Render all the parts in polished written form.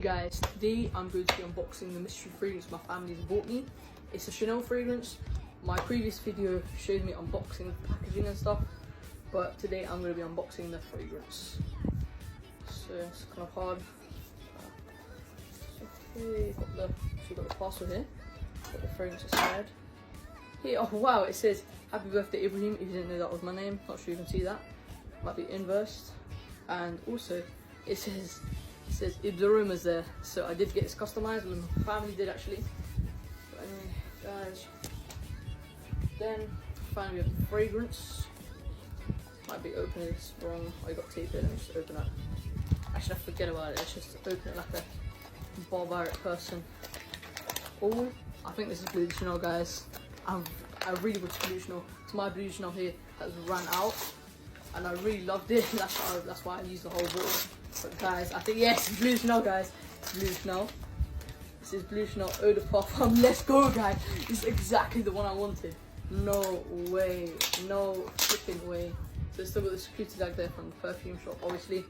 Guys, today I'm going to be unboxing the mystery fragrance my family has bought me. It's a Chanel fragrance. My previous video showed me unboxing the packaging and stuff, but today I'm going to be unboxing the fragrance. So it's kind of hard. Okay, got the parcel here. Got the fragrance aside. Here, oh wow, it says Happy Birthday Ibrahim. If you didn't know that was my name, not sure you can see that. Might be inversed. And also it says Ibrahim is there, so I did get this customized, and my family did actually. But anyway, guys, then finally we have the fragrance. Might be opening this wrong. I got tape here. Let me just open it. Actually, I forget about it. Let's just open it like a barbaric person. Oh, I think this is Bleu de Chanel, guys. I really want Bleu de Chanel. So my Bleu de Chanel here has run out, and I really loved it. That's why I used the whole bottle. But guys, I think yes, it's Bleu de Chanel, guys. It's Bleu de Chanel. This is Bleu de Chanel Eau de Parfum. Let's go, guys. This is exactly the one I wanted. No way, no freaking way. So it's still got the security tag there from the perfume shop, obviously.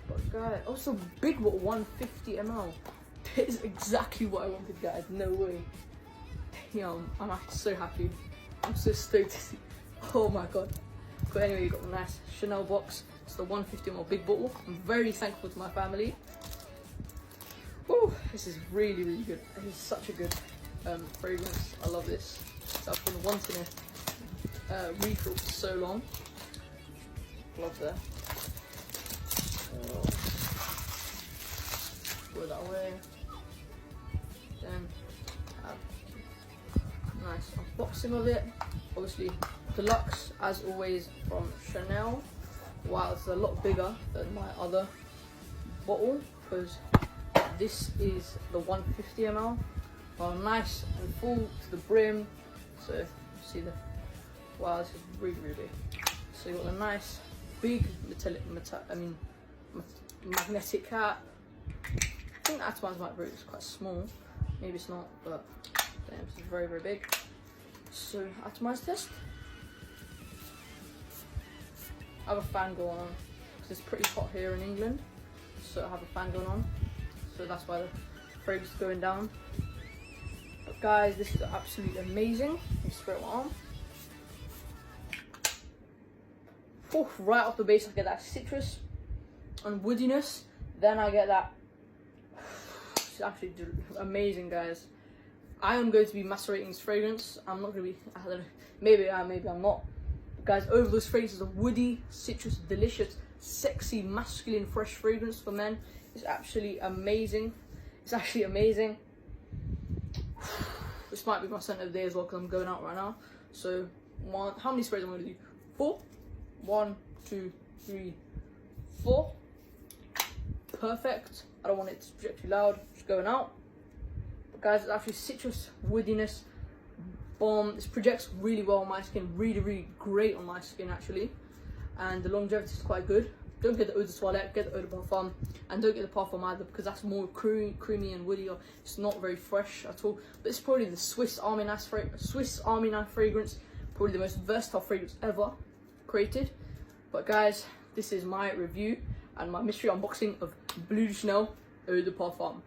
But guys, also big bottle, 150 ml. This is exactly what I wanted, guys. No way. Yeah, I'm actually so happy. I'm so stoked to see. Oh my god. But anyway, you got the nice Chanel box. It's the 150 ml big bottle. I'm very thankful to my family. Woo, this is really, really good. This is such a good fragrance. I love this. So I've been wanting a refill for so long. Love that. Throw that away. Then nice unboxing of it. Obviously deluxe as always from Chanel. Wow, it's a lot bigger than my other bottle because this is the 150 ml. Nice and full to the brim. So see the wow, this is really, really big. So you got a nice big magnetic cap. I think the atomizer might be quite small. Maybe it's not, but damn, this is very, very big. So atomizer test. I have a fan going on because it's pretty hot here in England, so I have a fan going on, so that's why the fragrance is going down. But guys, this is absolutely amazing. Let me spray it on my arm. Oh, right off the base I get that citrus and woodiness, then I get that. It's actually amazing, guys. I am going to be macerating this fragrance. I'm not going to be, I don't know, maybe I'm not. Guys, over those fragrances, a woody, citrus, delicious, sexy, masculine, fresh fragrance for men. It's actually amazing. It's actually amazing. This might be my scent of the day as well because I'm going out right now. So, how many sprays am I going to do? 4? 1, 2, 3, 4. Perfect. I don't want it to project too loud. Just going out. But guys, it's actually citrus, woodiness. Bomb. This projects really well on my skin, really, really great on my skin actually, and the longevity is quite good. Don't get the eau de toilette, get the eau de parfum, and don't get the parfum either because that's more creamy and woody, or it's not very fresh at all. But it's probably the Swiss Army knife fragrance, probably the most versatile fragrance ever created. But guys, this is my review and my mystery unboxing of Bleu de Chanel Eau de Parfum.